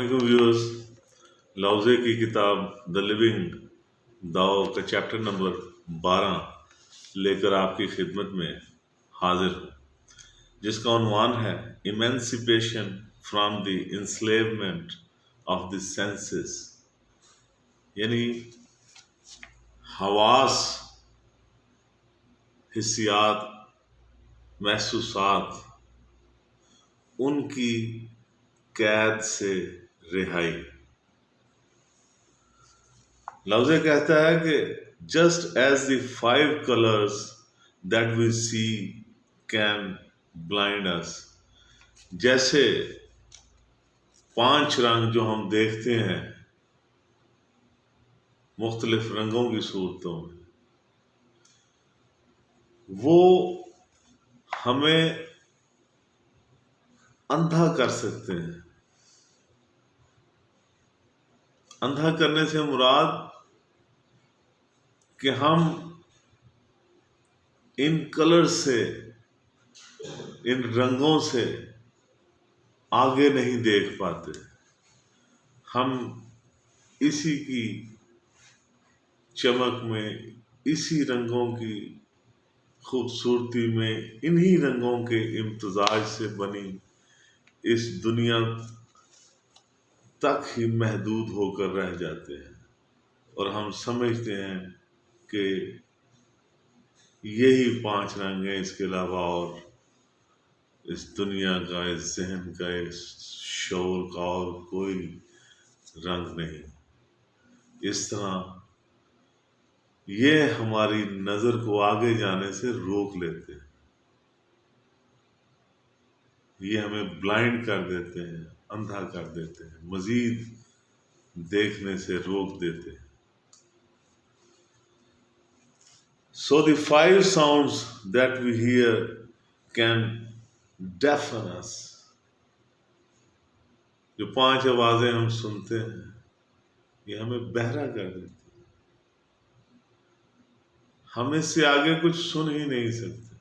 अस्सलामुअलैकुम व्यूअर्स। लाओज़े की किताब द लिविंग दाओ का चैप्टर नंबर 12 लेकर आपकी खिदमत में हाजिर हूँ, जिसका उन्वान है emancipation from the enslavement of the senses, यानी हवास, हिस्सियात, महसूसात, उनकी कैद से रिहाई। लाओज़े कहता है कि just as the 5 colours that we see can blind us, जैसे 5 रंग जो हम देखते हैं मुख्तलिफ रंगों की सूरतों में, वो हमें अंधा कर सकते हैं। अंधा करने से मुराद कि हम इन कलर से, इन रंगों से आगे नहीं देख पाते। हम इसी की चमक में, इसी रंगों की खूबसूरती में, इन्हीं रंगों के इम्तजाज से बनी इस दुनिया तक ही महदूद होकर रह जाते हैं और हम समझते हैं कि यही 5 रंग हैं, इसके अलावा और इस दुनिया का, इस जहन का, इस शौर का और कोई रंग नहीं। इस तरह ये हमारी नज़र को आगे जाने से रोक लेते हैं, ये हमें ब्लाइंड कर देते हैं, अंधा कर देते हैं, मजीद देखने से रोक देते हैं। So the 5 sounds that we hear can deafen us. जो 5 आवाजें हम सुनते हैं, ये हमें बहरा कर देती है। हम इससे आगे कुछ सुन ही नहीं सकते।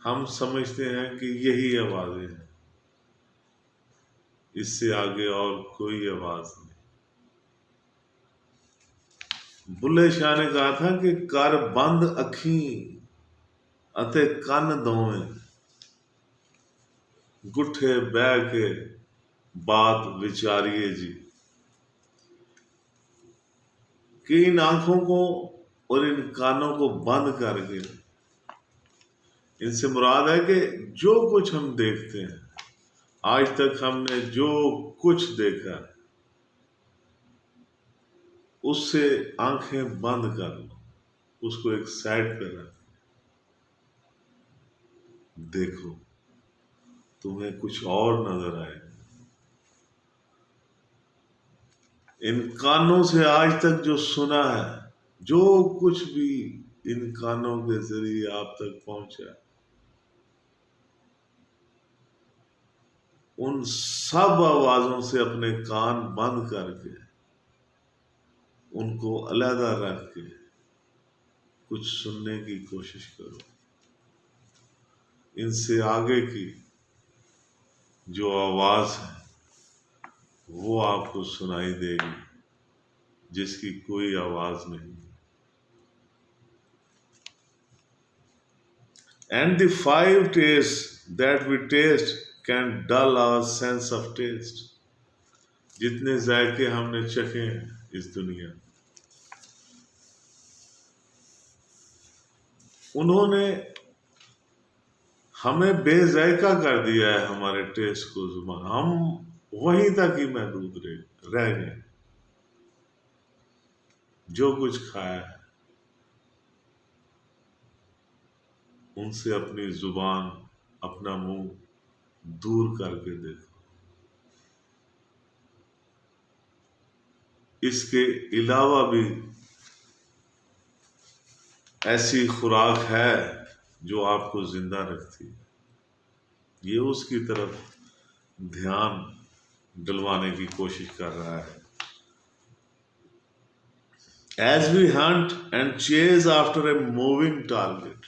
हम समझते हैं कि यही आवाजें हैं, इससे आगे और कोई आवाज नहीं। बुल्ले शाह ने कहा था कि कर बंद अखी अते कन दोवें, गुठे बह के बात विचारिए जी। कि इन आंखों को और इन कानों को बंद करके, इनसे मुराद है कि जो कुछ हम देखते हैं, आज तक हमने जो कुछ देखा है, उससे आंखें बंद कर लो, उसको एक साइड पे रख, देखो, तुम्हें कुछ और नजर आएगा। इन कानों से आज तक जो सुना है, जो कुछ भी इन कानों के जरिए आप तक पहुंचा, उन सब आवाजों से अपने कान बंद करके, उनको अलहदा रख के कुछ सुनने की कोशिश करो। इनसे आगे की जो आवाज है वो आपको सुनाई देगी, जिसकी कोई आवाज नहीं। And the 5 tastes that we taste can dull our sense of taste. जितने जायके हमने चखे हैं इस दुनिया, उन्होंने हमें बेजायका कर दिया है। हमारे टेस्ट को जुबान, हम वहीं तक ही महदूद रह गए। जो कुछ खाया है, उनसे अपनी जुबान, अपना मुंह दूर करके देखो। इसके अलावा भी ऐसी खुराक है जो आपको जिंदा रखती है, ये उसकी तरफ ध्यान दिलवाने की कोशिश कर रहा है। As we hunt and chase after a moving target,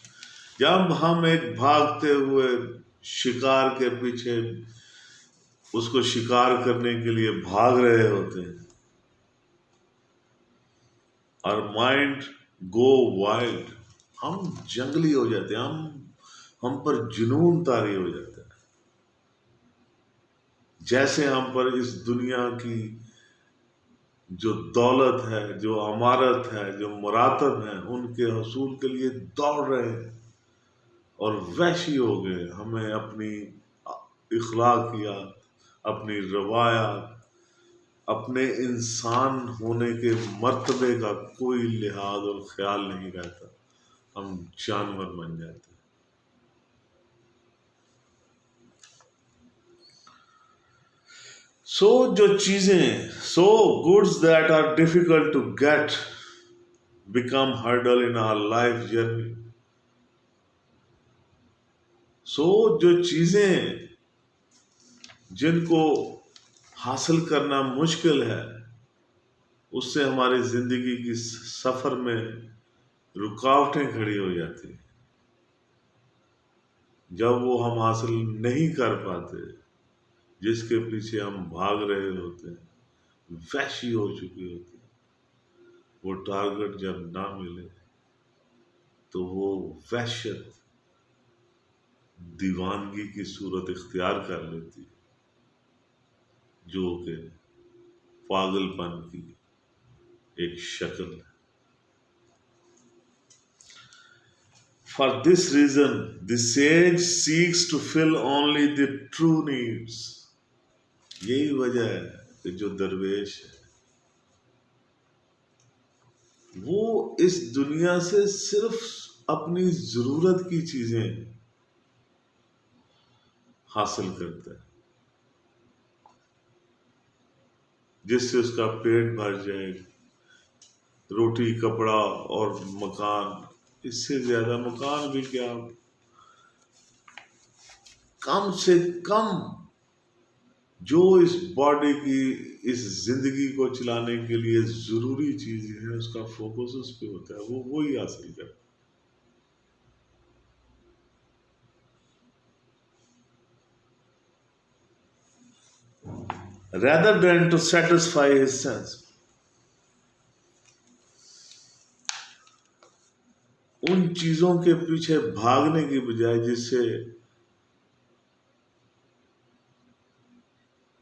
जब हम एक भागते हुए शिकार के पीछे उसको शिकार करने के लिए भाग रहे होते हैं, और माइंड गो वाइल्ड, हम जंगली हो जाते हैं, हम पर जुनून तारी हो जाता है। जैसे हम पर इस दुनिया की जो दौलत है, जो अमारत है, जो मुरातब है, उनके हसूल के लिए दौड़ रहे हैं और वैशी हो गए। हमें अपनी इखलाकियात, अपनी रवायात, अपने इंसान होने के मर्तबे का कोई लिहाज और ख्याल नहीं रहता, हम जानवर बन जाते हैं। सो जो चीजें, so goods that are difficult to get become hurdle in our life journey. So जो चीजें जिनको हासिल करना मुश्किल है, उससे हमारी जिंदगी की सफर में रुकावटें खड़ी हो जाती हैं। जब वो हम हासिल नहीं कर पाते, जिसके पीछे हम भाग रहे होते हैं, वैशी हो चुकी होती है, वो टारगेट जब ना मिले तो वो वहशत दीवानगी की सूरत इख्तियार कर लेती है, जो कि पागलपन की एक शक्ल है। For this reason, the sage seeks to fill only the true needs. यही वजह है कि जो दरवेश है वो इस दुनिया से सिर्फ अपनी जरूरत की चीजें हासिल करता है, जिससे उसका पेट भर जाए। रोटी, कपड़ा और मकान, इससे ज्यादा मकान भी क्या, कम से कम जो इस बॉडी की, इस जिंदगी को चलाने के लिए जरूरी चीज है, उसका फोकस उस पे होता है, वो ही हासिल कर। rather than to satisfy his sense, उन चीजों के पीछे भागने की बजाय जिससे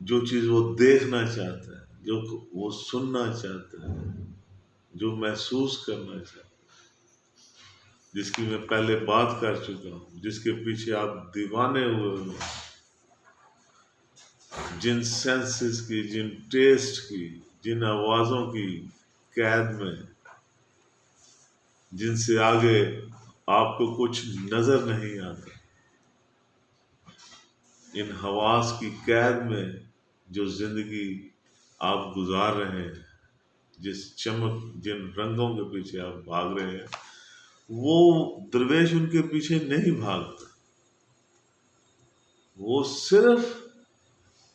जो चीज वो देखना चाहता है, जो वो सुनना चाहता है, जो महसूस करना चाहता है, जिसकी मैं पहले बात कर चुका हूं, जिसके पीछे आप दीवाने हुए हो, जिन सेंसेस की, जिन टेस्ट की, जिन आवाजों की कैद में, जिनसे आगे आपको कुछ नजर नहीं आता, इन हवास की कैद में जो जिंदगी आप गुजार रहे हैं, जिस चमक, जिन रंगों के पीछे आप भाग रहे हैं, वो दरवेश उनके पीछे नहीं भागता। वो सिर्फ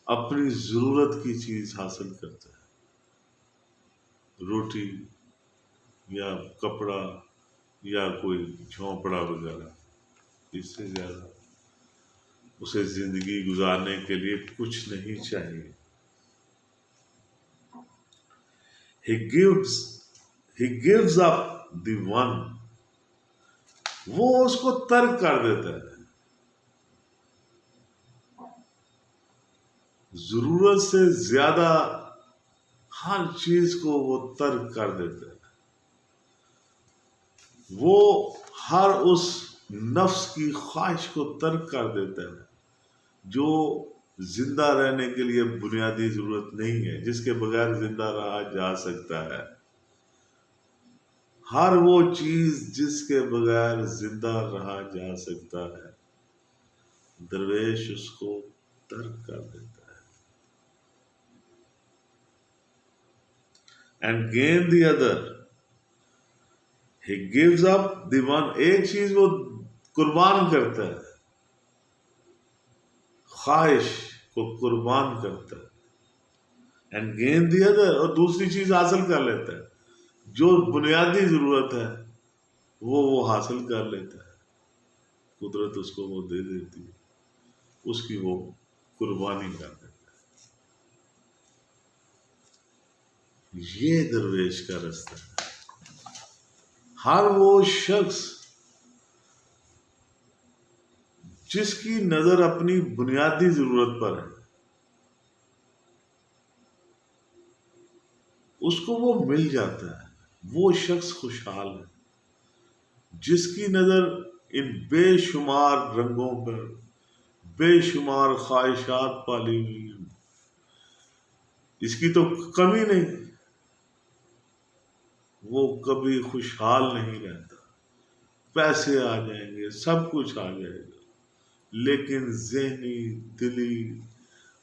अपनी जरूरत की चीज हासिल करता है, रोटी या कपड़ा या कोई झोंपड़ा वगैरह। इससे ज्यादा उसे जिंदगी गुजारने के लिए कुछ नहीं चाहिए। he gives up the one, वो उसको तर्क कर देता है, जरूरत से ज्यादा हर चीज को वो तर्क कर देता है। वो हर उस नफ्स की ख्वाहिश को तर्क कर देता है जो जिंदा रहने के लिए बुनियादी जरूरत नहीं है, जिसके बगैर जिंदा रहा जा सकता है। हर वो चीज जिसके बगैर जिंदा रहा जा सकता है, दरवेश उसको तर्क कर देता है। And gain the other, he gives up the one, एक चीज वो कुर्बान करता है, ख्वाहिश को कुर्बान करता है। एंड गेन द अदर, और दूसरी चीज हासिल कर लेता है। जो बुनियादी जरूरत है वो हासिल कर लेता है, कुदरत उसको वो दे देती है, उसकी वो कुर्बानी कर देता है। ये दरवेश का रास्ता है। हर वो शख्स जिसकी नजर अपनी बुनियादी जरूरत पर है, उसको वो मिल जाता है, वो शख्स खुशहाल है। जिसकी नजर इन बेशुमार रंगों पर, बेशुमार ख्वाहिशात पाली हुई, इसकी तो कमी नहीं, वो कभी खुशहाल नहीं रहता। पैसे आ जाएंगे, सब कुछ आ जाएगा, लेकिन ज़हनी, दिली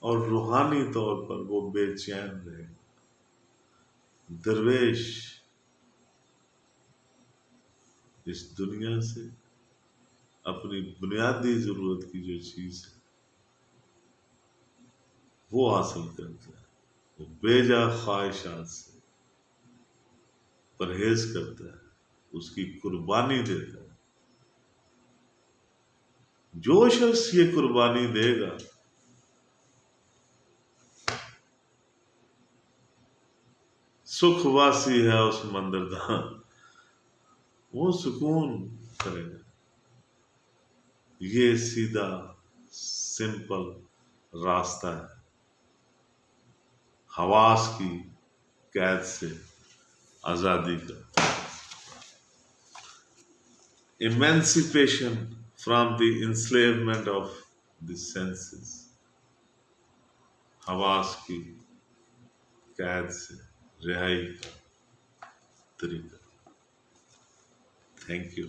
और रूहानी तौर पर वो बेचैन रहेगा। दरवेश इस दुनिया से अपनी बुनियादी जरूरत की जो चीज है वो हासिल करता है। वो बेजा ख्वाहिशात से परहेज करता है, उसकी कुर्बानी देता है। जो शख्स ये कुर्बानी देगा, सुखवासी है उस मंदिरदान, वो सुकून करेगा। ये सीधा सिंपल रास्ता है हवास की कैद से आजादी का। Emancipation from the enslavement of the senses, हवास की कैद से रिहाई का तरीका। Thank you.